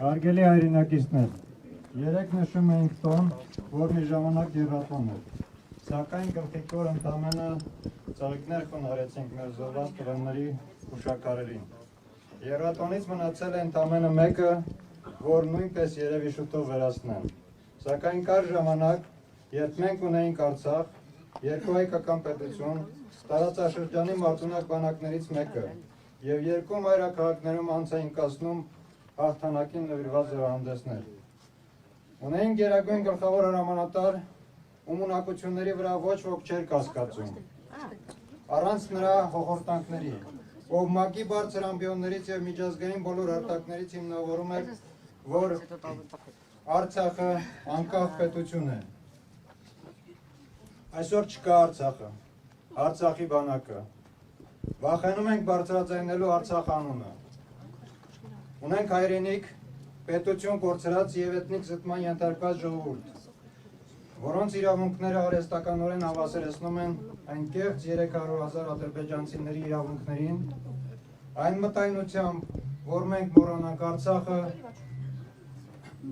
Հարգելի հայրենակիցներ, երեք նշում էինք տոն, որ մի ժամանակ եռատոն էր, սակայն գլխիկոր ընդամենը ծաղիկներ խոնարեցինք մեր զոհված տղաների հուշակարերին։ Եռատոնից մնացել է ընդամենը մեկը, որ նույնպես երևի շուտով վերացնեն, սակայն կար ժամանակ, երբ մենք ունեինք Արցախ, երկու հայկական պետություն, տարածաշրջանի մարտունակ բանակներից մեկը և երկու մայրաքաղաքներում անց էին կացնում հաղթանակին նվիրված զորահանդեսներ։ Ունեին գերագույն գլխավոր հրամանատար, ում ունակությունների վրա ոչ ոք չէր կասկածում։ Առանց նրա հոխորտանքների, ով ՄԱԿ-ի բարձր ամբիոններից և միջազգային բոլոր արտակներից հիմնավորում էր, որ Արցախը անկախ պետություն է։ Այսօր չկա Արցախը, Արցախի բանակը։ Վախենում ենք բարձրաձայնելու Արցախ անունը։ Ունենք հայրենիք, պետություն կորցրած և էթնիկ զտման ենթարկված ժողովուրդ, որոնց իրավունքները արհեստականորեն հավասարեցնում են այն կեղծ 300,000 ադրբեջանցիների իրավունքներին, այն մտայնությամբ, որ մենք մոռանանք Արցախը,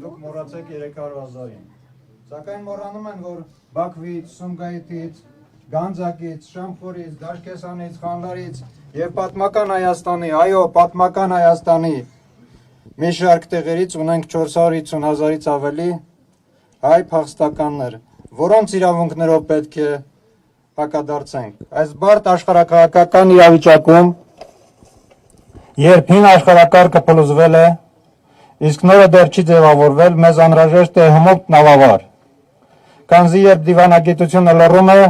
դուք մոռացեք 300,000-ին։ Սակայն մոռանում են, որ Բաքվից, Սումգայիթից, Գանձակից, Շամխորից, Դաշկեսանից, Խանլարից և պատմական Հայաստանի, այո, պատմական Հայաստանի մի շարք տեղերից ունենք 450,000-ից ավելի հայ փախստականներ, որոնց իրավունքներով պետք է հակադարձենք։ Այս բարդ աշխարհաքաղաքական իրավիճակում, երբ հին աշխարհակարգը փլուզվել է, իսկ նորը դեռ չի ձևավորվել, մեզ անհրաժեշտ է հմուտ նավավար, քանզի երբ դիվանագիտությունը լռում է,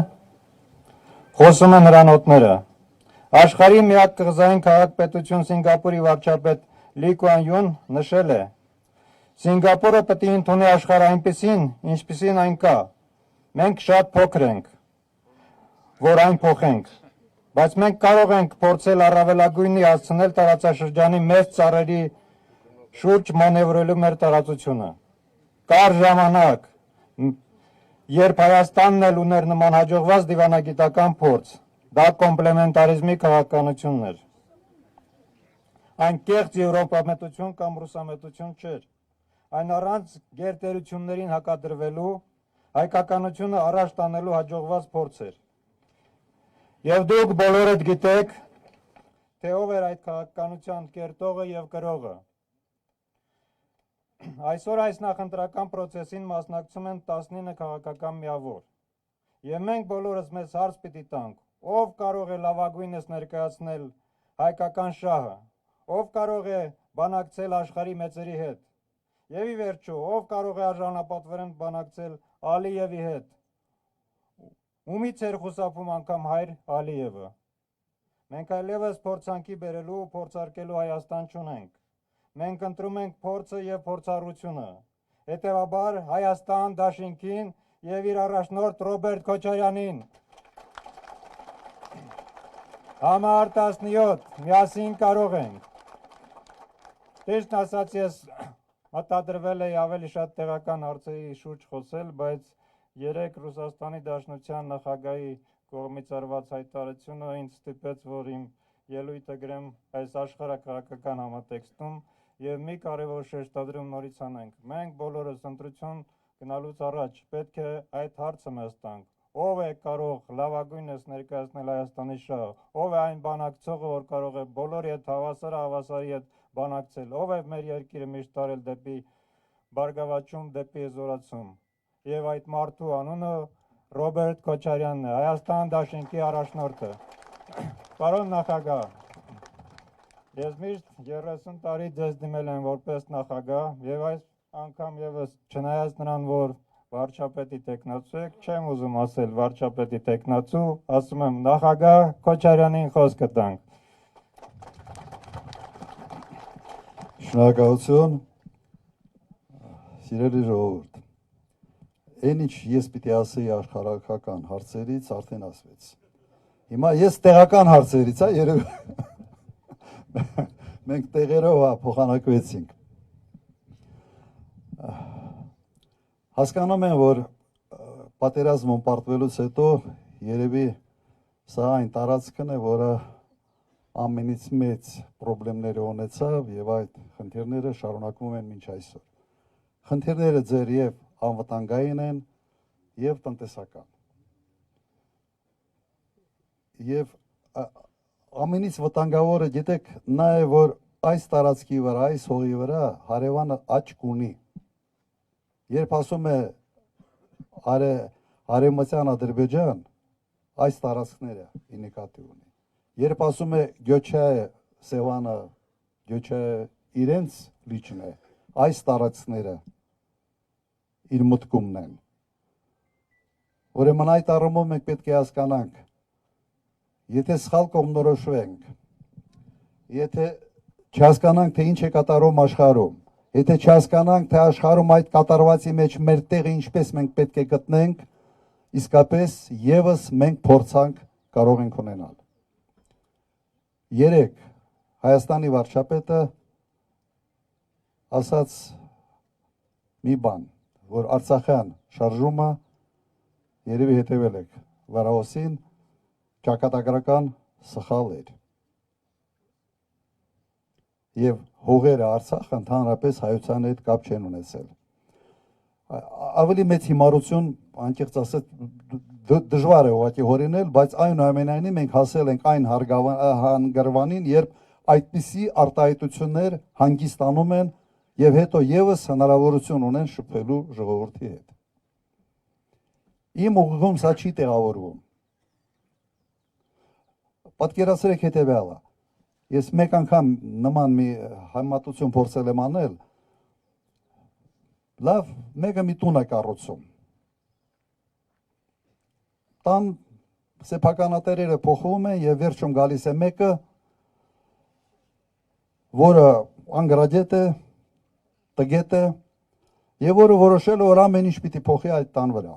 խոսում են հրանոթները։ Աշխարհի միակ կղզային քաղաք-պետություն Սինգապուրի վարչապետ Լի Կուան Յուն նշել է. Սինգապուրը պետք է ընդունի աշխարհը այնպիսին, ինչպիսին այն կա։ Մենք շատ փոքր ենք, որ այն փոխենք, բայց մենք կարող ենք փորձել առավելագույնի հասցնել տարածաշրջանի մեծ ծառերի շուրջ մանևրելու մեր տարածությունը։ Կար ժամանակ, երբ Հայաստանն էլ ուներ նման հաջողված դիվանագիտական փորձ, դա կոմպլեմենտարիզմի քաղաքականությունն էր։ Այն կեղծ եվրոպամետություն կամ ռուսամետություն չէր, այն առանց գերտերություններին հակադրվելու, հայկականությունը առաջ տանելու հաջողված փորձ էր։ Եվ դուք բոլորդ գիտեք, թե ով էր այդ քաղաքականության կերտողը և կրողը։ Այսօր այս նախընտրական պրոցեսին մասնակցում են 19 քաղաքական միավոր։ Եվ մենք բոլորս մեզ հարց պիտի տանք, ով կարող է լավագույնս ներկայացնել հայկական շահը, ով կարող է բանակցել աշխարհի մեծերի հետ, և ի վերջո, ով կարող է արժանապատվորեն բանակցել Ալիևի հետ, ումից էր խուսափում անգամ հայր Ալիևը։ Մենք այլևս փորձանքի բերելու ու փորձարկելու Հայաստան չունենք։ Մենք ընտրում ենք փորձը և փորձառությունը։ Հետևաբար Հայաստան դաշինքին և իր առաջնորդ Ռոբերտ Քոչարյանին։ Համար 17, միասին կարող ենք։ Ճիշտն ասած, ես մտադրվել էի ավելի շատ տեղական հարցերի շուրջ խոսել, բայց երեք Ռուսաստանի Դաշնության նախագահի կողմից արված հայտարարությունը ինձ ստիպեց, որ իմ ելույթը գրեմ այս աշխարհաքաղաքական համատեքստում և մի կարևոր շեշտադրում նորից անենք։ Մենք բոլորս ընտրություն գնալուց առաջ պետք է այդ հարցը մեզ տանք. ով է կարող լավագույնս ներկայացնել Հայաստանի շահը, ով է այն բանակցողը, որ կարող է բոլորի հետ հավասարի հետ բանակցել, ով է մեր երկիրը միշտ տարել դեպի բարգավաճում, դեպի զորացում։ Եվ այդ մարդու անունը Ռոբերտ Քոչարյանն է, Հայաստան դաշինքի առաջնորդը։ Պարոն նախագահ, ես միշտ 30 տարի ձեզ դիմել եմ որպես նախագահ և այս անգամ ևս չնայած նրան, որ վարչապետի տեխնացու եք, չեմ ուզում ասել վարչապետի տեխնացու, ասում եմ նախագահ Քոչարյանին խոսքը տանք։ Շնորհակալություն, սիրելի ժողովուրդ, այն ինչ ես պիտի ասեի աշխարհական հարցերից արդեն ասվեց։ Հիմա ես տեղական հարցերից, երևի մենք տեղերով փոխանակվեցինք։ Հասկանում եմ, որ պատերազմում պարտվելուց հետո երևի սա այն տարածքն է, որը ամենից մեծ խնդիրները ունեցավ եւ այդ խնդիրները շարունակվում են մինչ այսօր։ Խնդիրները ձեր եւ անվտանգային են եւ տնտեսական։ Եվ ամենից վտանգավորը գիտեք նա է, որ այս տարածքի վրա, այս հողի վրա հարևանը աչք ունի։ Երբ ասում է Արևմտյան Ադրբեջան, այս տարածքները ի նկատի ունի։ Երբ ասում է Գյոչայ Սևանը, Գյոչայ իրենց լիճն է, այս տարածքները իր մտքումն են։ Ուրեմն այդ առումով մենք պետք է հասկանանք, եթե սխալ կողմնորոշվենք, եթե չհասկանանք, թե ինչ է կատարում աշխարհում, եթե չհասկանանք, թե աշխարհում այդ կատարվածի մեջ մեր տեղը ինչպես մենք պետք է գտնենք, իսկապես եւս մենք փորձանք կարող ենք ունենալ։ Երեք Հայաստանի վարչապետը ասաց մի բան, որ Արցախյան շարժումը երևի հետևել եք Վարաոսին, ճակատագրական սխալ էր։ Եվ հողերը Արցախը ընդհանրապես հայության հետ կապ չեն ունեցել։ Ավելի մեծ հիմարություն, անկեղծ ասած, դժվար է ուղղակի հորինել, բայց այնուամենայնիվ մենք հասել ենք այն հանգրվանին, երբ այդպիսի արտահայտություններ հանգստանում են եւ հետո եւս հնարավորություն ունեն շփվելու ժողովրդի հետ։ Իմ ուղղում սա չի տեղավորվում։ Պատկերացրեք հետևյալը։ Ես մեկ անգամ նման մի համատություն փորձել եմ անել։ Լավ, մեկը մի տուն է կառուցում։ Տան սեփականատերերը փոխվում են եւ վերջում գալիս է մեկը, որը անգրադետ է, տգետ է, եւ որը որոշել է, որ ամեն ինչ պիտի փոխի այդ տան վրա։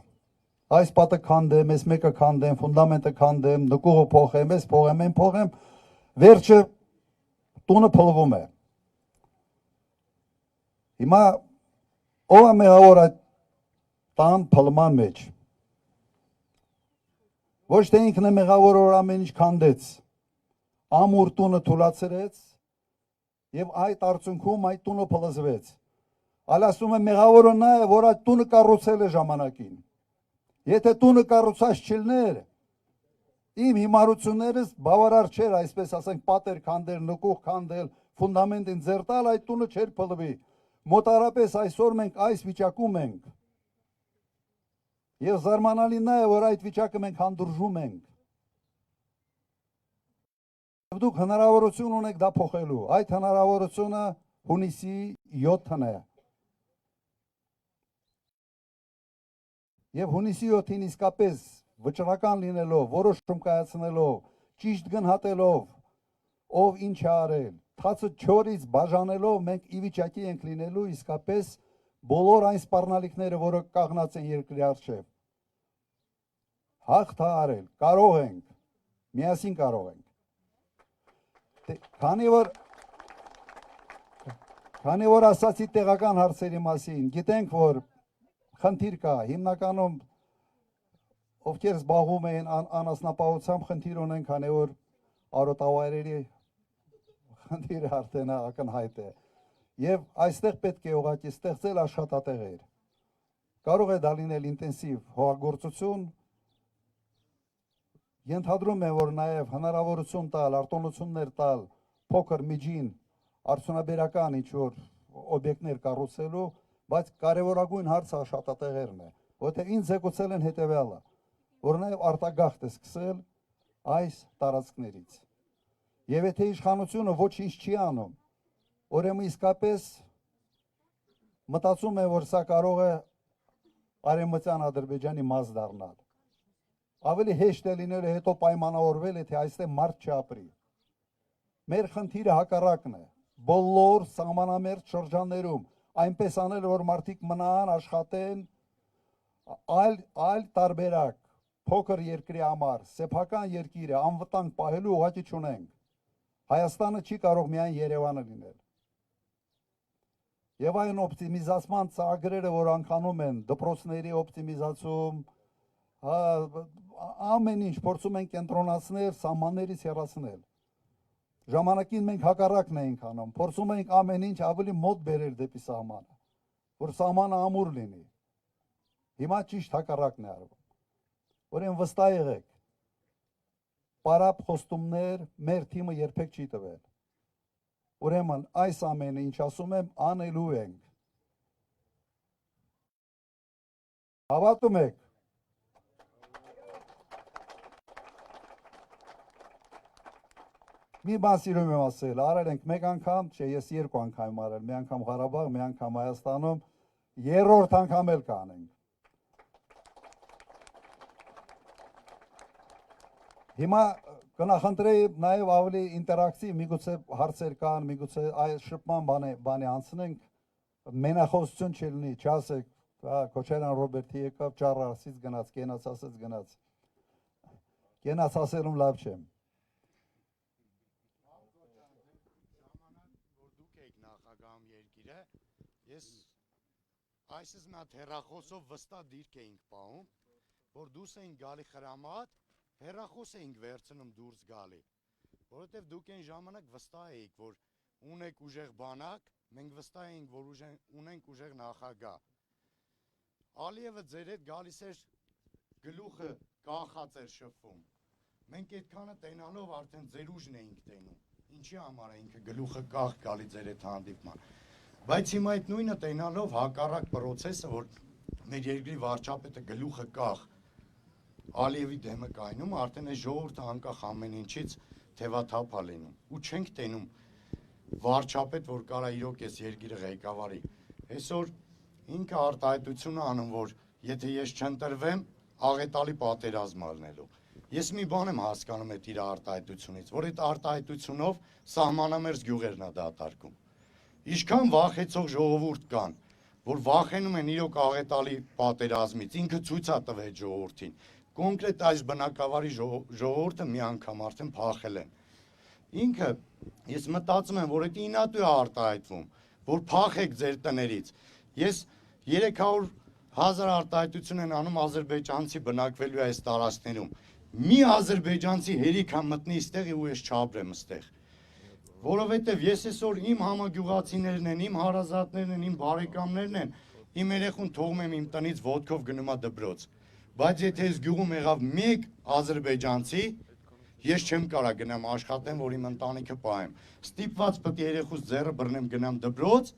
Այս պատը քանդեմ, այս մեկը քանդեմ, ֆունդամենտը քանդեմ, նկուղը փոխեմ, այս փոխեմ, այն փոխեմ, վերջը տունը փլվում է։ Հիմա ով է մեղավոր այդ տան փլման մեջ։ Ոչ թե ինքն է մեղավոր, որ ամեն ինչ քանդեց, ամուր տունը թուլացրեց եւ այդ արդյունքում այդ տունը փլզվեց։ Այլ ասում է մեղավորը նա է, որ այդ տունը կառուցել է ժամանակին։ Եթե տունը կառուցած չլներ, իմ հիմարություններս բավարար չէր, այսպես ասենք, պատեր քանդել, նկուղ քանդել, ֆունդամենտին ձեռ տալ, այդ տունը չէր փլվի։ Մոտարապես այսօր մենք այս վիճակում ենք։ Եվ զարմանալին նա է, որ այդ վիճակը մենք հանդուրժում ենք։ Եվ դուք հնարավորություն ունեք դա փոխելու։ Այդ հնարավորությունը հունիսի 7-ն է։ Եվ հունիսի 7-ին իսկապես վճռական լինելով, որոշում կայացնելով, ճիշտ գնահատելով, ով ինչ է արել, թացը չորից բաժանելով, մենք ի վիճակի ենք լինելու իսկապես բոլոր այն սպառնալիքները, որը կաղնած են երկրի առջև, հաղթահարել, կարող ենք, միասին կարող ենք։ Քանի որ ասացի տեղական հարցերի մասին, գիտենք, որ խնդիր կա, հիմնականում ովքեր զբաղվում են անասնապահությամբ խնդիր ունեն, քանի որ արոտավայրերի խնդիրը արդեն ակնհայտ է։ Եվ այստեղ պետք է ուղղակի ստեղծել աշխատատեղեր։ Կարող է դա լինել ինտենսիվ հողագործություն, ենթադրում եմ, որ նաև հնարավորություն տալ, արտոնություններ տալ, փոքր միջին արդյունաբերական ինչ-որ օբյեկտներ կառուցելու, բայց կարևորագույն հարցը աշխատատեղերն է, որտեղ ինձ զեկուցել են հետևյալը, որ նաև արտագաղթ է սկսել այս տարածքներից։ Եվ եթե իշխանությունը ոչինչ չի անում, ուրեմն իսկապես մտածում է, որ սա կարող է Արևմտյան Ադրբեջանի մաս դառնալ։ Ավելի հեշտ է լինել հետո պայմանավորվել, եթե այստեղ մարդ չապրի։ Մեր խնդիրը հակառակն է։ Բոլոր սահմանամերձ շրջաններում այնպես անել, որ մարդիկ մնան, աշխատեն, այլ տարբերակ, փոքր երկրի համար, սեփական երկիր է, անվտանգ պահելու ուղղակի չունենք։ Հայաստանը չի կարող միայն Երևանը լինել։ Եվ այն օպտիմիզացման ծրագրերը, որ անցանում են, դպրոցների օպտիմիզացում, ամեն ինչ փորձում են կենտրոնացնել, սահմաններից հեռացնել։ Ժամանակին մենք հակառակն էինք անում, փորձում էինք ամեն ինչ ավելի մոտ բերել դեպի սահմանը, որ սահմանը ամուր լինի։ Հիմա ճիշտ հակառակն է արվում։ Ուրեմն վստահ եղեք, պարապ խոստումներ մեր թիմը երբեք չի տվել։ Ուրեմն այս ամենը, ինչ ասում եմ, անելու ենք։ Հավատում եք։ Մի բան սիրում եմ ասել, արել ենք մեկ անգամ, չէ, ես երկու անգամ արել, մի անգամ Ղարաբաղ, մի անգամ Հայաստանում, երրորդ անգամ էլ կանենք։ Հիմա կնախընտրեի նաև ավելի ինտերակտիվ, միգուցե հարցեր կան, միգուցե այս շփման բանի անցնենք, մենախոսություն չլինի, չասեք, Քոչարյան Ռոբերտի եկավ, ճառ ասից գնաց, կենաց ասեց գնաց։ Կենաց ասելում լավ չեմ։ Նախագահում երկիրը, ես այսպես մի հատ հեռախոսով վստահ դիրք էինք պահում, որ դուրս էինք գալի խրամատ, հեռախոս էինք վերցնում դուրս գալի, որովհետև դուք այն ժամանակ վստահ էիք, որ ունեք ուժեղ բանակ, մենք վստահ էինք, որ ունենք ուժեղ նախագահ։ Ալիևը ձեր հետ գալիս էր գլուխը կախած էր շփվում։ Մենք այդքանը տենալով արդեն ձեր ուժն էինք տենում։ Ինչի համար է ինքը գլուխը կախ գալի ձեր հետ հանդիպման։ Բայց հիմա այդ նույնը տենալով հակառակ պրոցեսը, որ մեր երկրի վարչապետը գլուխը կախ Ալիևի դեմը կայնում, արդեն այս ժողովուրդը անկախ ամեն ինչից թևաթափ է լինում։ Ու չենք տենում վարչապետ, որ կարա իրոք այս երկիրը ղեկավարի։ Այսօր ինքը արտահայտություն է անում, որ եթե ես չընտրվեմ, աղետալի պատերազմ ալնելու։ Ես մի բան եմ հասկանում այդ իր արտահայտությունից, որ այդ արտահայտությունով սահմանամերձ գյուղերն է դատարկում։ Ինչքան վախեցող ժողովուրդ կան, որ վախենում են իրոք աղետալի պատերազմից, ինքը ցույց է տվել ժողովրդին։ Կոնկրետ այս բնակավարի ժողովուրդը մի անգամ արդեն փախել են։ Ինքը, ես մտածում եմ, որ այդ ինատու է արտահայտվում, որ փախեք ձեր տներից։ Ես 300,000 արտահայտություն են անում ադրբեջանցի բնակվելու այս տարածքներում։ Մի ադրբեջանցի հերիք է մտնի այստեղ ու ես չապրեմ այստեղ։ Որովհետև ես այսօր իմ համագյուղացիներն են, իմ հարազատներն են, իմ բարեկամներն են, իմ երեխուն թողում եմ իմ տնից ոտքով գնում է դպրոց։ Բայց եթե այս գյուղում եղավ մեկ ադրբեջանցի, ես չեմ կարա գնամ աշխատեմ, որ իմ ընտանիքը պահեմ։ Ստիպված պետք է երեխուս ձեռը բռնեմ գնամ դպրոց,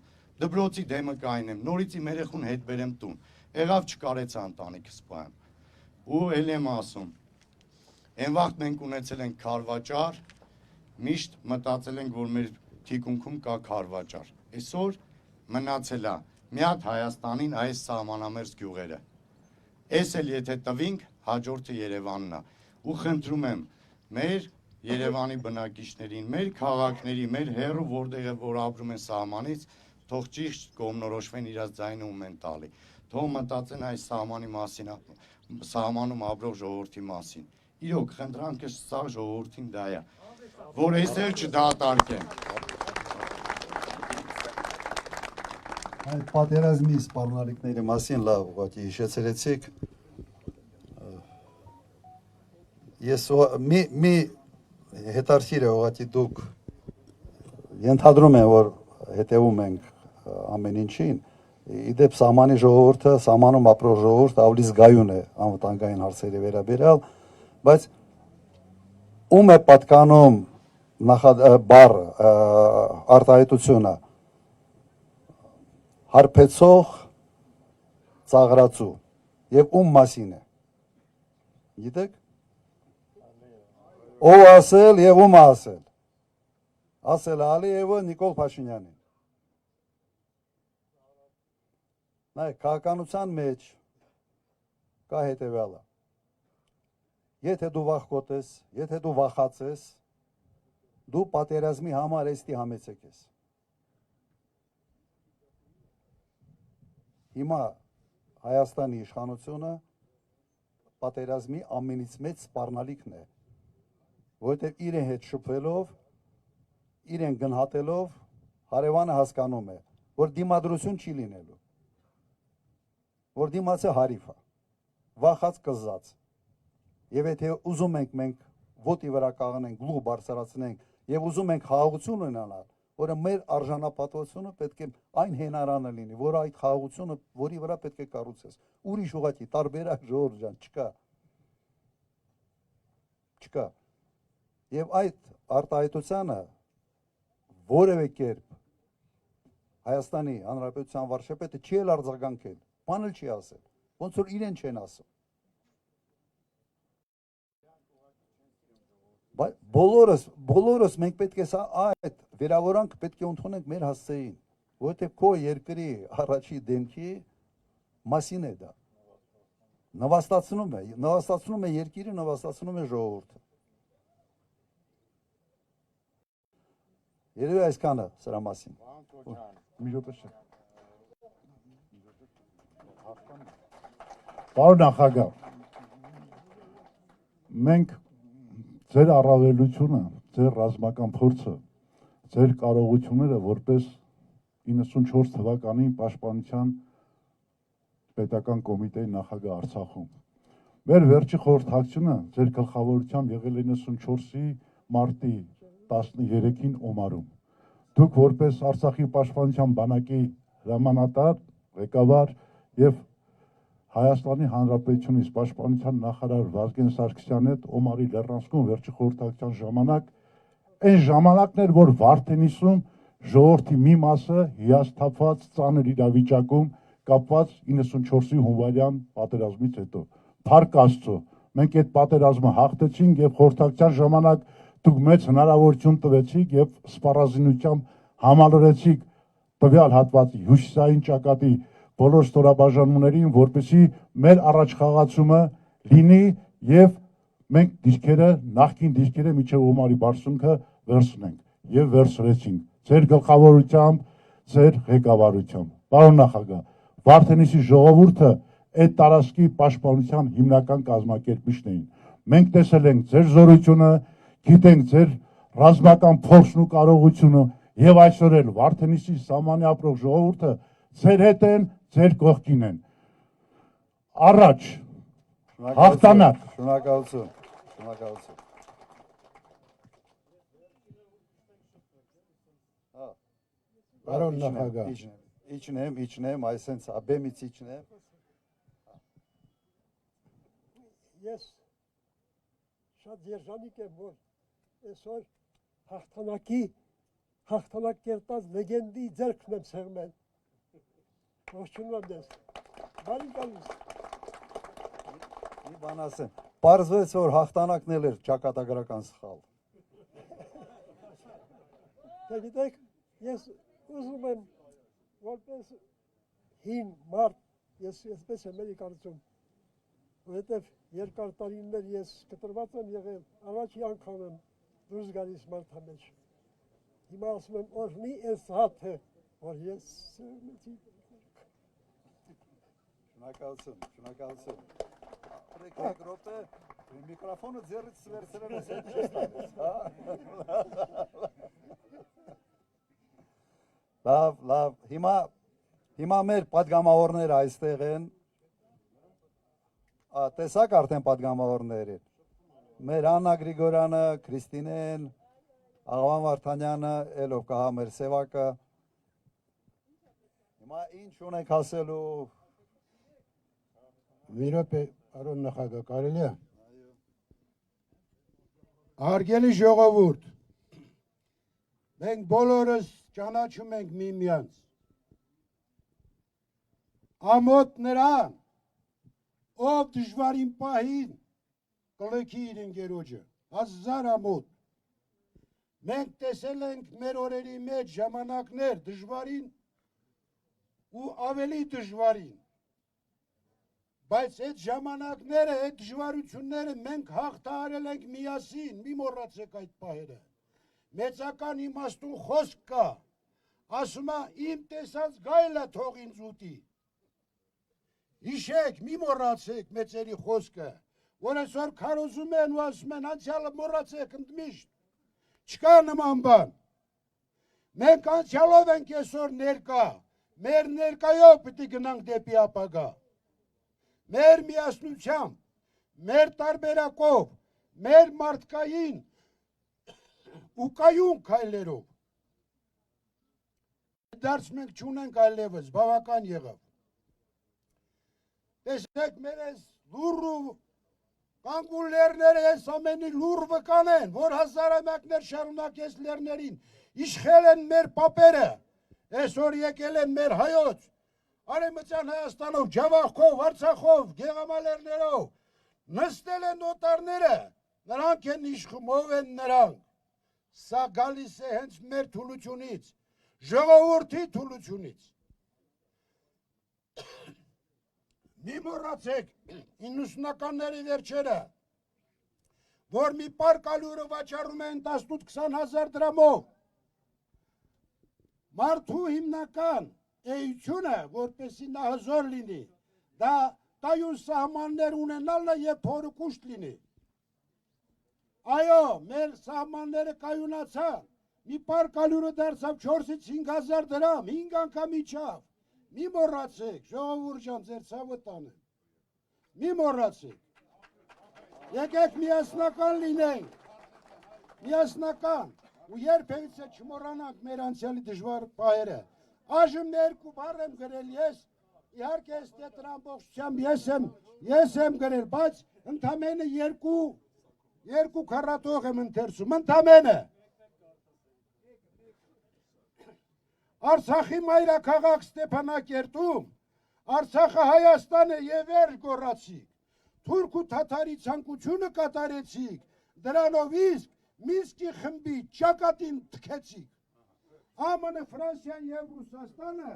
դպրոցի դեմը կայնեմ, նորից իմ երեխուն հետ բերեմ տուն։ Եղավ չկարեցա ընտանիքս պահեմ։ Ու էլ եմ ասում, այն վաղտ մենք ունեցել ենք քարվաճար, միշտ մտածել ենք, որ մեր թիկունքում կա քարվաճար։ Այսօր մնացել է մի հատ Հայաստանին այս սահմանամերձ գյուղերը։ Էս էլ եթե տվինք, հաջորդը Երևանն է։ Ու խնդրում եմ մեր Երևանի բնակիչներին, մեր քաղաքների, մեր հեռու որտեղ որ ապրում են սահմանից, թող ճիշտ կողմնորոշվեն իրաց ձայնը ում են տալի։ Թող մտածեն այս սահմանի մասին, սահմանում ապրող ժողովրդի մասին։ Իրոք խնդրանքը սա ժողովրդին դա է, որ այս էլ չդատարկեն։ Այդ պատերազմի սպառնալիքների մասին լավ ուղղակի հիշեցրեցիք։ Ես մի հետարքիր է ուղղակի դուք ենթադրում եմ, որ հետևում ենք ամեն ինչին։ Իդեպ սահմանի ժողովուրդը, սահմանում ապրող ժողովուրդը ավելի զգայուն է անվտանգային հարցերի վերաբերյալ, բայց ում է պատկանում արտահայտությունը հարբեցող ծաղրացու եւ ում մասին է։ Գիտեք։ Ով ասել եւ ում ասել։ Ասել Ալիևը Նիկոլ Փաշինյանին։ Նայեք, քաղաքականության մեջ կա հետևյալը։ Եթե դու վախկոտ ես, եթե դու վախած ես, դու պատերազմի համար էստի համեցեք ես։ Հիմա Հայաստանի իշխանությունը պատերազմի ամենից մեծ սպառնալիքն է, որովհետև իրեն հետ շփվելով, իրեն գնահատելով, հարևանը հասկանում է, որ դիմադրություն չի լինելու, որ դիմացը հարիվ է, վախած կզած։ Եվ եթե ուզում ենք մենք ոտի վրա կաղնենք, գլուխ բարձրացնենք եւ ուզում ենք խաղաղություն ունենալ, որը մեր արժանապատվությունը պետք է այն հենարանը լինի, որ այդ խաղաղությունը, որի վրա պետք է կառուցես։ Ուրիշ ուղղակի տարբերակ ժողովուրդ ջան չկա։ Չկա։ Եվ այդ արտահայտությանը որևէ կերպ Հայաստանի Հանրապետության վարչապետը չի էլ արձագանքել, բան էլ չի ասել, ոնց որ իրեն չեն ասում։ Բոլորս մենք պետք է այդ վերավորանք պետք է ընդունենք մեր հասցեին, որովհետև քո երկրի առաջի դեմքի մասին է դա։ Նվաստացնում է երկիրը, նվաստացնում է ժողովուրդը։ Երևի այսքանը սրա մասին։ Պարոն նախագահ, մենք ձեր առավելությունը, ձեր ռազմական փորձը, ձեր կարողությունները որպես 94 թվականին Պաշտպանության պետական կոմիտեի նախագահ Արցախում։ Մեր վերջի խորհրդակցությունը ձեր գլխավորությամբ եղել է 94-ի մարտի 13-ին Օմարում։ Դուք որպես Արցախի պաշտպանության բանակի հրամանատար, ղեկավար եւ Հայաստանի Հանրապետությունից պաշտպանության նախարար Վազգեն Սարգսյանի հետ Օմարի լեռնանցքում վերջի խորհրդակցության ժամանակ այն ժամանակն էր, որ Վարդենիսում ժողովրդի մի մասը հիասթափված ծանր իրավիճակում կապված 94-ի հունվարյան պատերազմից հետո։ Փառք Աստծո, մենք այդ պատերազմը հաղթեցինք եւ խորհրդակցության ժամանակ դուք մեծ հնարավորություն տվեցիք եւ սպառազինությամբ համալրեցիք տվյալ հատվածի հյուսիսային ճակատի բոլոր ստորաբաժանումներին, որպեսզի մեր առաջխաղացումը լինի եւ մենք դիրքերը, նախկին դիրքերը միջև Օմարի բարձունքը վերցնենք եւ վերցրեցինք ձեր գլխավորությամբ, ձեր ղեկավարությամբ։ Պարոն նախագահ, Վարդենիսի ժողովուրդը այդ տարածքի պաշտպանության հիմնական կազմակերպիչն էին։ Մենք տեսել ենք ձեր զորությունը, գիտենք ձեր ռազմական փորձն ու կարողությունը եւ այսօր էլ Վարդենիսի սահմանի ապրող ժողովուրդը ձեր հետ են, ձեր կողքին են։ Առաջ հաղթանակ։ Շնորհակալություն։ Շնորհակալություն։ Պարոն նախագահ, իջնեմ, այսենց աբեմից իջնեմ։ Ես շատ երջանիկ եմ, որ այսօր հաղթանակ կերտած լեգենդի ձեռքն եմ սեղմել։ Ողջունում եմ ձեզ։ Բարի գալիս։ Մի բան ասեմ, պարզվեց, որ հաղթանակն էլ էր ճակատագրական սխալ։ Դե գիտեք, ես ուզում եմ որպես հին մարդ, ես այսպես եմ էլի կարծում, որովհետև երկար տարիներ ես կտրված եմ եղել, առաջի անգամ եմ դուրս գալիս մարդամեջ։ Հիմա ասում եմ, օրհնի այս հաթը, որ ես սերմեցի։ Շնորհակալություն, շնորհակալություն։ Եկեք րոպե, միկրոֆոնը ձեռքից վերցրել ես, հետ չես տալիս, հա։ Լավ, հիմա մեր պատգամավորները այստեղ են։ Տեսակ արդեն պատգամավորները։ Մեր Աննա Գրիգորյանը, Քրիստինեն, Աղավան Վարդանյանը, ելով կահա մեր սևակը։ Հիմա ինչ ունենք ասելու։ մի րոպե, պարոն նախագահ, կարելի է։ Հարգելի ժողովուրդ, մենք բոլորս ճանաչում ենք միմյանց։ Ամոթ նրան, ով դժվարին պահին կլքի իր ընկերոջը, հազար ամոթ։ Մենք տեսել ենք մեր օրերի մեջ ժամանակներ դժվարին ու ավելի դժվարին։ Բայց այդ ժամանակները, այդ դժվարությունները մենք հաղթահարել ենք միասին, մի մոռացեք այդ պահերը։ Մեծական իմաստուն խոսք կա, ասում է իմ տեսած գայլը թող ինձ ուտի։ Հիշեք, մի մոռացեք մեծերի խոսքը, որ այսօր քարոզում են ու ասում են անցյալը մոռացեք ընդմիշտ, չկա նման բան։ Մենք անցյալով ենք այսօր ներկա, մեր ներկայով պիտի գնանք դեպի ապագա։ Մեր միասնությամբ, մեր տարբերակով, մեր մարդկային ու կայուն քայլերով։ Դարձ մենք չունենք այլևս, բավական եղավ։ Տեսեք մեր այս լուռ ու կանգուն լեռները այս ամենի լուռ վկանեն, որ հազարամյակներ շարունակ այս լեռներին իշխել են մեր պապերը, այսօր եկել են մեր հայոց, Արևմտյան Հայաստանով, Ջավախքով, Արցախով, Գեղամալերներով, նստել են օտարները, նրանք են իշխում, ով են նրանք։ Սա գալիս է հենց մեր թուլությունից, ժողովրդի թուլությունից։ Մի մոռացեք 90-ականների վերջերը, որ մի պարկ ալյուրը վաճառում են 18-20 հազար դրամով։ Մարդու հիմնական էությունը, որպեսի նա հզոր լինի, դա կայուն սահմաններ ունենալն է և փորկուշտ լինի։ Այո, մեր սահմանները կայունացան, մի պարկ ալյուրը դարձավ 4-ից 5 հազար դրամ, 5 անգամ իջավ։ Մի մոռացեք, ժողովուրդ ջան, ձեր ցավը տանեմ։ Մի մոռացեք։ Եկեք միասնական լինենք, միասնական, ու երբևիցե չմոռանանք մեր անցյալի դժվար պահերը։ Այժմ երկու բառ եմ գրել ես, իհարկե այս տետրը ամբողջությամբ ես եմ գրել, բայց ընդամենը երկու քառատող եմ ընթերցում, ընդամենը։ Արցախի մայրաքաղաք Ստեփանակերտում, Արցախը Հայաստան է եւ վերջ գոռացիք, թուրք ու թաթարի ցանկությունը կատարեցիք, դրանով իսկ Մինսկի խմբի ճակատին թքեցիք։ ԱՄՆ, Ֆրանսիան եւ Ռուսաստանը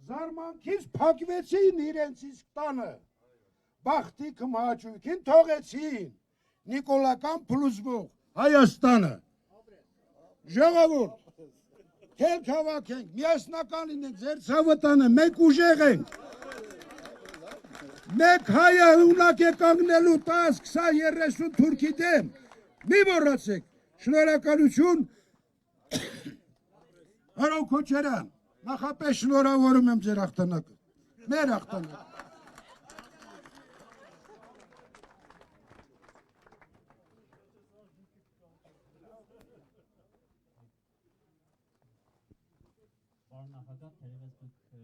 զարմանքից փակվեցին իրենց իսկ տանը, բախտի կմահաճույքին թողեցին նիկոլական փլուզվող Հայաստանը։ Ժողովուրդ, թելք հավաքենք, միասնական լինենք, ձեր ցավը տանը, մենք ուժեղ ենք։ Մեկ հայը ունակ է կանգնելու 10, 20, 30 թուրքի դեմ։ Մի մոռացեք, շնորհակալություն Արոն Քոչարյան, նախապես շնորհավորում եմ ձեր հաղթանակը, մեր հաղթանակը։ Պարոն նախագահ, թերևս դուք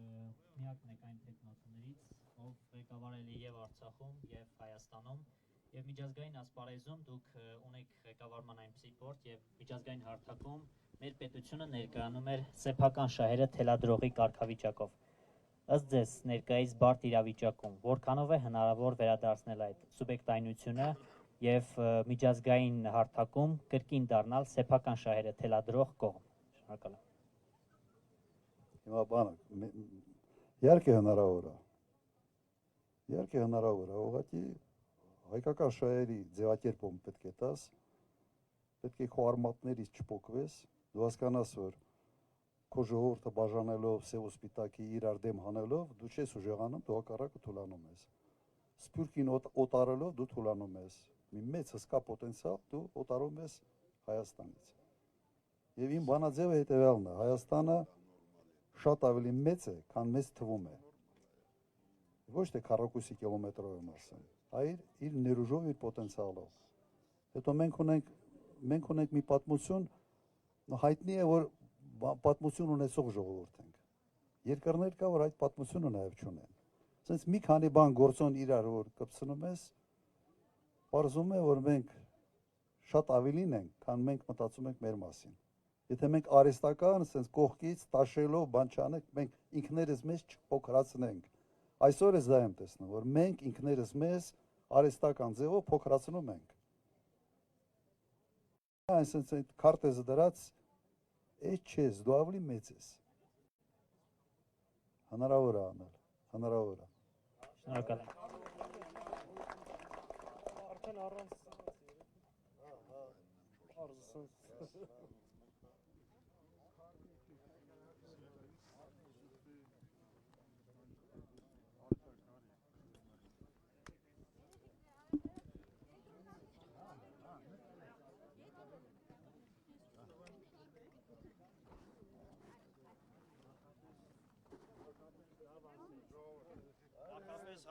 միակն եք այն տեխնոլոգիներից, ով ղեկավարել է եւ Արցախում եւ Հայաստանում եւ միջազգային ասպարեզում դուք ունեք ղեկավարման այնպիսի պորտ եւ միջազգային հարթակում մեր պետությունը ներկայանում էր սեփական շահերը թելադրողի կարգավիճակով։ Ըստ ձեզ ներկայիս բարդ իրավիճակում որքանով է հնարավոր վերադարձնել այդ սուբյեկտայնությունը եւ միջազգային հարթակում կրկին դառնալ սեփական շահերը թելադրող կողմ։ Շնորհակալ եմ։ Հիմա բանը, իհարկե հնարավոր է։ Իհարկե հնարավոր է, ուղղակի հայկական շահերի ձևակերպում պետք է տաս, պետք է քո արմատներից չփոկվես, դու հասկանաս, որ քո ժողովուրդը բաժանելով, սև ու սպիտակի իրար դեմ հանելով, դու չես ուժեղանում, դու հակառակը թուլանում ես։ Սփյուռքին օտարելով դու թուլանում ես։ Մի մեծ հսկա պոտենցիալ դու օտարում ես Հայաստանից։ Եվ իմ բանաձևը հետևյալն է, Հայաստանը շատ ավելի մեծ է, քան մեզ թվում է։ Ոչ թե քառակուսի կիլոմետրով եմ ասում, այլ իր ներուժով, իր պոտենցիալով։ Հետո մենք ունենք մի պատմություն, հայտնի է, որ պատմություն ունեցող ժողովուրդ ենք։ Երկրներ կա, որ այդ պատմությունը նաև չունեն։ Սենց մի քանի բան գործոն իրար որ կպցնում ես, պարզում է, որ մենք շատ ավելին ենք, քան մենք մտածում ենք մեր մասին։ Եթե մենք արհեստական, սենց կողքից տաշելով բան չանենք, մենք ինքներս մեզ չփոքրացնենք։ Այսօր ես դա եմ տեսնում, որ մենք ինքներս մեզ արհեստական ձևով փոքրացնում ենք։ Այսինքն այդ քարտեզը դրած էջ չես, դու ավելի մեծ ես։ Հնարավոր է անել, հնարավոր է։ Շնորհակալ եմ։ Արդեն առանց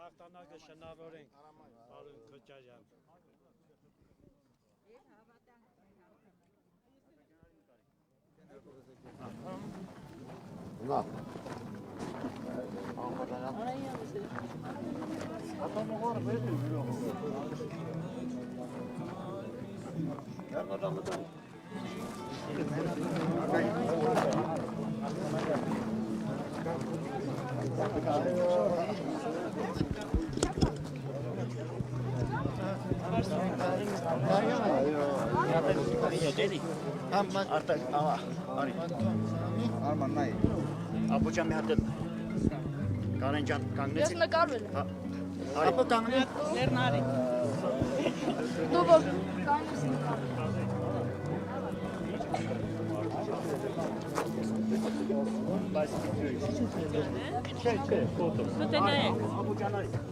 հաղթանակը շնորհավորենք Արոն Քոչարյան։ Ապոջան մի հատ Կարեն ջան կանգնեցի։ Ես նկարվել եմ։ Ապո կանգնի։ Լեռնարի։ Դու որ կանես նկարվել։ Դու տենայեք։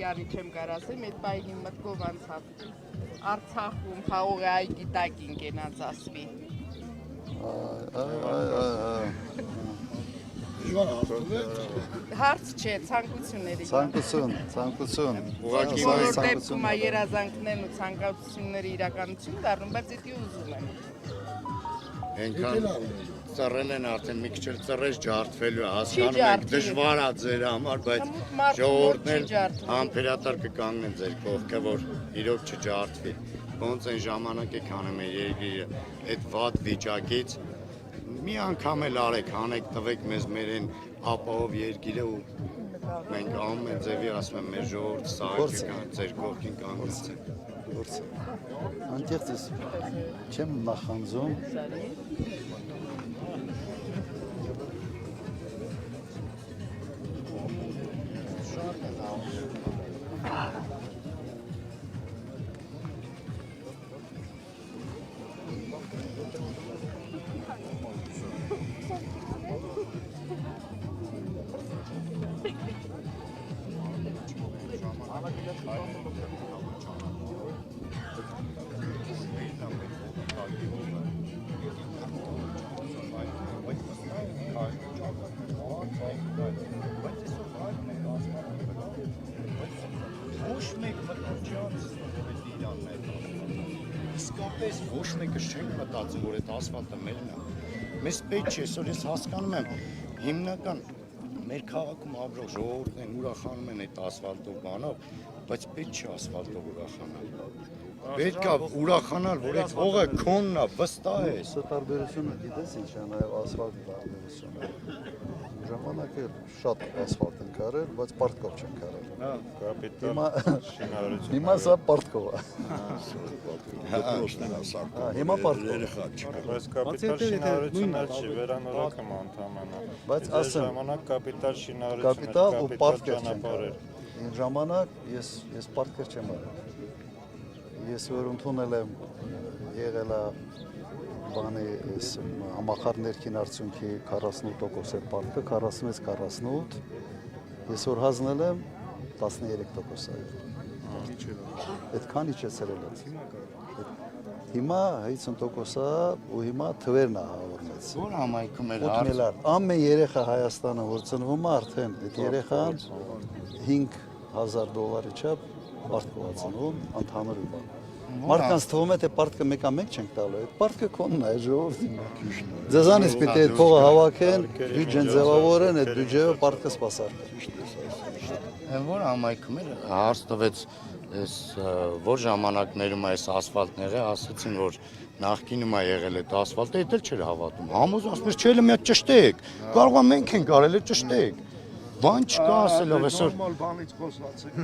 Յարի չեմ կարասեմ, այդ պայգին մտքով անցավ Արցախում խաղողի այգի տակին կենած ասվի։ Հարց չէ, ցանկությունների։ Ցանկություն։ Ուղղակի որ դեպքում երազանքներն ու ցանկությունները իրականություն դառնում, բայց դա ուզում եմ։ Այնքան ծռել են արդեն մի քիչ էլ ծռես ջարդվելու հասկանում եք դժվար է ձեր համար, բայց ժողովուրդն էլ համբերատար կկանգնեն ձեր կողքը, որ իրոք չջարդվի։ Ոնց այն ժամանակ եք անում են երկիրը այդ վատ վիճակից մի անգամ էլ արեք, հանեք, տվեք մեզ մեր այն ապահով երկիրը ու մենք ամեն ձևի ասում եմ մեր ժողովուրդը սահակի կան ձեր կողքին կանգնեցեք։ Անտեղծ չեմ նախանձում Ոչ մեկ մտածած իսկապես ոչ մեկը չենք մտածում, որ այդ ասֆալտը մերն է։ Մեզ պետք չէ, այսօր ես հասկանում եմ հիմնական մեր քաղաքում ապրող ժողովուրդն են ուրախանում են այդ ասֆալտով բանով, բայց պետք չէ ասֆալտով ուրախանալ։ Պետք է ուրախանալ, որ այդ հողը քոնն է, վստահ է։ Սա տարբերությունը գիտես ինչ է, նաև ասֆալտի տարբերությունը։ Ժամանակը շատ ասֆալտ են կարել, բայց պարտքով չեն կարել։ Հիմա սա պարտքով է։ Հիմա պարտքով։ Բայց կապիտալ շինարարությունը չի, վերանորոգում ընդհանրապես։ Բայց ասեմ, ժամանակ կապիտալ շինարարությունը, կապիտալ ու պարտքեր չեն կարել։ Այն ժամանակ ես պարտքեր չեմ արել։ Ես որ ընդունել եմ եղել է բանի համախառ ներքին արդյունքի 48% է պարտքը, 46-48, ես որ հանձնել եմ 13% է։ Այդքան իջեցրել է։ Հիմա 50% է ու հիմա թվերն է հավորնեց։ Որ համայնքում էլ 8 միլիարդ։ Ամեն երեխա Հայաստանը որ ծնվում է արդեն այդ երեխան $5,000 չափ պարտքով է ծնվում, ընդհանուր բան։ Մարդկանց թվում է թե պարտքը մեկա մեկ չենք տալու, այդ պարտքը քոնն է ժողովրդին։ Ձեզանից պիտի այդ փողը հավաքեն, բյուջեն ձևավորեն, այդ բյուջեով պարտքը սպասարկեն։ Որ համայնքում էլ հարց տվեց այս որ ժամանակներում այս ասֆալտները ասացին որ նախկինում է եղել այդ ասֆալտը, դա էլ չէր հավատում։ Համոզում ասում ես չէ՞ մի հատ ճշտեք։ Կարող է մենք ենք արել, ճշտեք։ Բան չկա ասելով այսօր նորմալ բանից խոսացեք։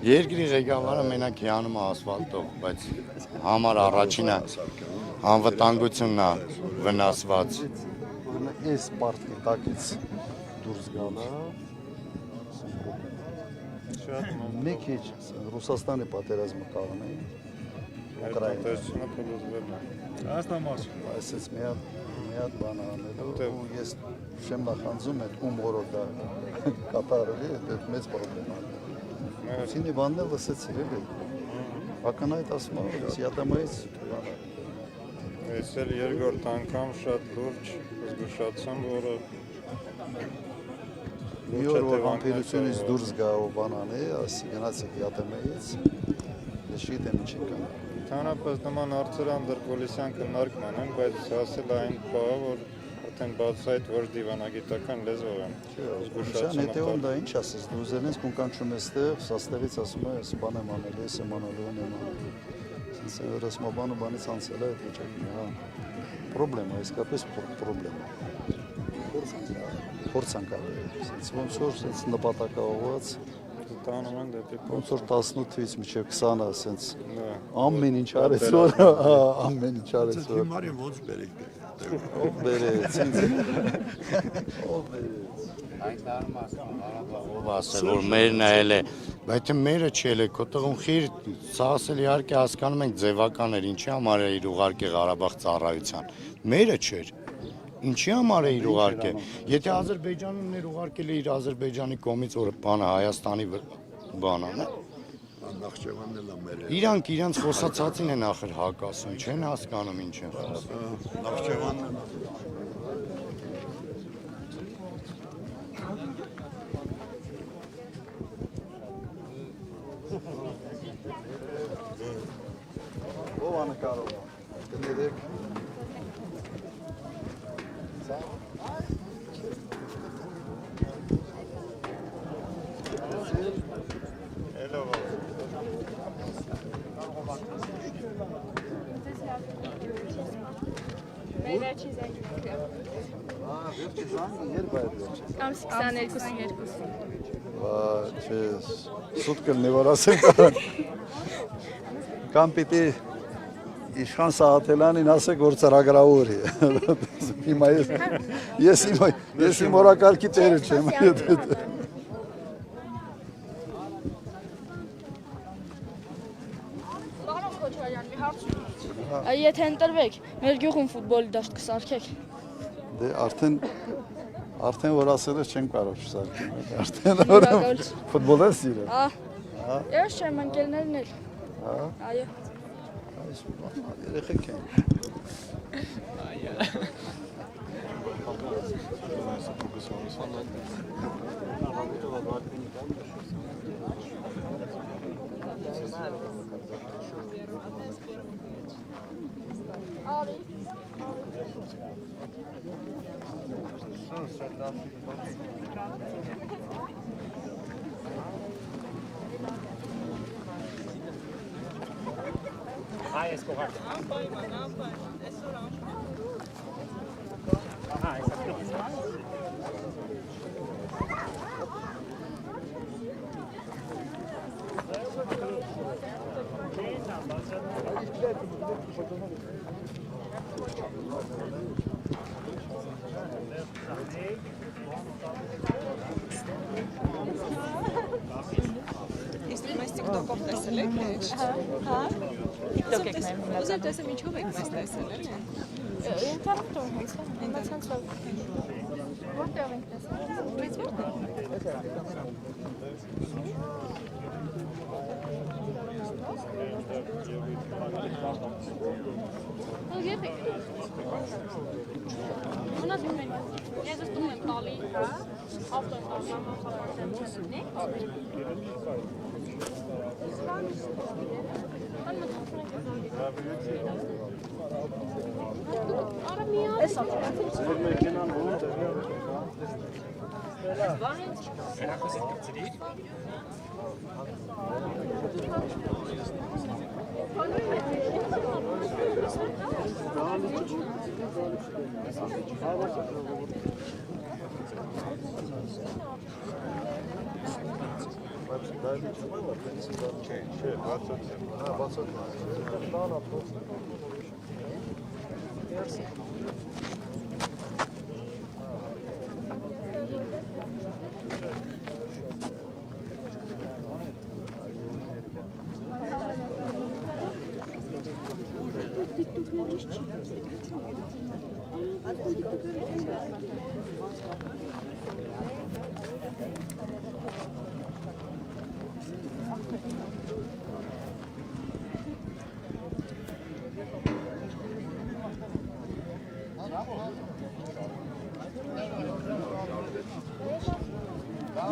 Երկրի ղեկավարը մենակ հիանում է ասֆալտով, բայց համար առաջինը անվտանգությունն է վնասված։ Այս պարտքի տակից դուրս գալը մի քիչ Ռուսաստանի պատերազմը կանեն Ուկրաինա փոխվել է։ Այսպես մի հատ բան անելու ու ես չեմ նախանձում այդ ումորոդա կատարելի այդ մեծ պրոբլեմ է։ Սինի բանն էլ լսեցի էլի։ Ակնհայտ ասում եմ, ես յատամայից Ես էլ երկրորդ անգամ շատ լուրջ զգուշացում, որը մի օր որ համբերությունից դուրս գա ու բան անի, ասի գնացեք յատամայից, ես չգիտեմ ինչ եկան։ Ընդհանրապես նման հարցեր Անդրկոլիսյան քննարկման են, բայց հասել այն բանը, որ արդեն բացահայտ ոչ դիվանագիտական լեզվով եմ։ Նշան հետևում դա ինչ ասես, դու ուզենես կունկանչում ես տեղ, սաստեղից ասում ես բան եմ անել, ես եմ անելու եմ անել։ Սենց ռեսմաբանը բանից անցել է այդ վիճակին, հա։ Պրոբլեմա, իսկապես պրոբլեմա։ Փորձ անցավ։ Սենց ոնց որ սենց նպատակաուղված տանում են դեպի ոնց որ 18-ից մինչև 20-ը սենց ամեն ինչ արեց որ, ամեն ինչ արեց որ։ Հիմարի ոնց բերեք։ Ով բերեց, ինձ։ Ով բերեց։ Ով ասել որ մերն էլ է, բայց մերը չէ, կոտողում խիր, սա ասել իհարկե հասկանում ենք ձևական էր, ինչի համար է իր ուղարկե Ղարաբաղ ծառայության։ Մերը չէր։ Ինչի համար է իր ուղարկե։ Եթե Ադրբեջանն էր ուղարկել իր Ադրբեջանի կողմից որ բանը Հայաստանի բանան է։ Նախճեվանն էլ է մեր։ Իրանք իրանց խոսացածին են ախր հակ ասում, չեն հասկանում ինչ են խոսում։ Նախճեվանն էլ Ով անկարող է։ Կներեք։ Վերջին զանգը։ Վերջի զանգը երբ է վերջը։ Կամ 22-ին։ Չես, սուտ կլնի որ ասենք կամ պիտի իշխան Սահաթելյանին ասեք որ ծրագրավոր է։ Հիմա ես իմ օրակարգի տերը չեմ։ Պարոն Քոչարյան, մի հարց ունեմ։ Եթե ընտրվեք, մեր գյուղում ֆուտբոլի դաշտ կսարքեք։ Դե արդեն որ ասել ես չեմ կարող չսարքել։ Արդեն որ ֆուտբոլ ես սիրում։ Ես չեմ ընկերներն էլ։ Այո։ Երեխեք են։ Այս կողարկը։ Անպայման, այսօր Ահա, այս Իսկ մեզ TikTok-ով տեսել եք մեջ։ Հա։ TikTok եք նայում։ Ուզում տեսեմ ինչով եք մեզ տեսել, էլի։ Ինտերնետով հենց հենց որտեղ ենք տեսել։ Բայց որտեղ։ Եկեք։ Ունած մեն։ Ես ստում եմ տալի, հա։ Ավտոստոպ համախառնեմ։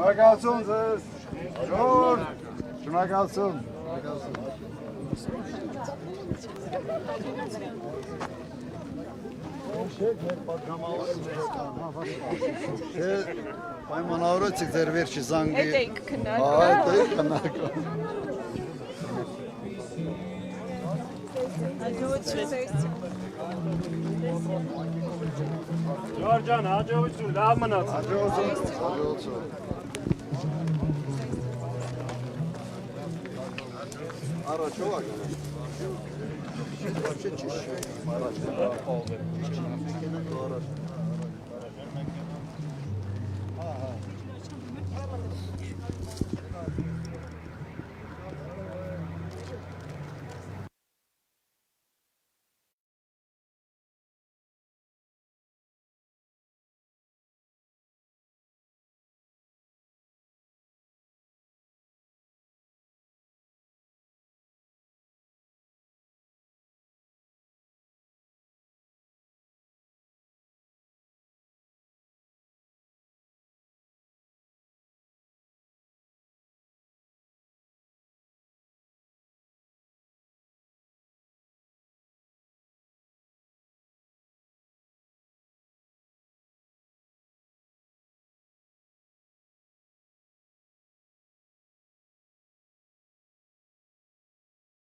Շնորհակալություն ձեզ։ Ժողովուրդ, շնորհակալություն։ Պայմանավորեցիք ձեր վերջի զանգի։ Հետ էինք քննարկում։ Այդ էինք քննարկում։ Ջորջան, հաջողություն, լավ մնաց։ Հաջողություն։ Առաջով ա գնա։ Ոչ չի։ Առաջ։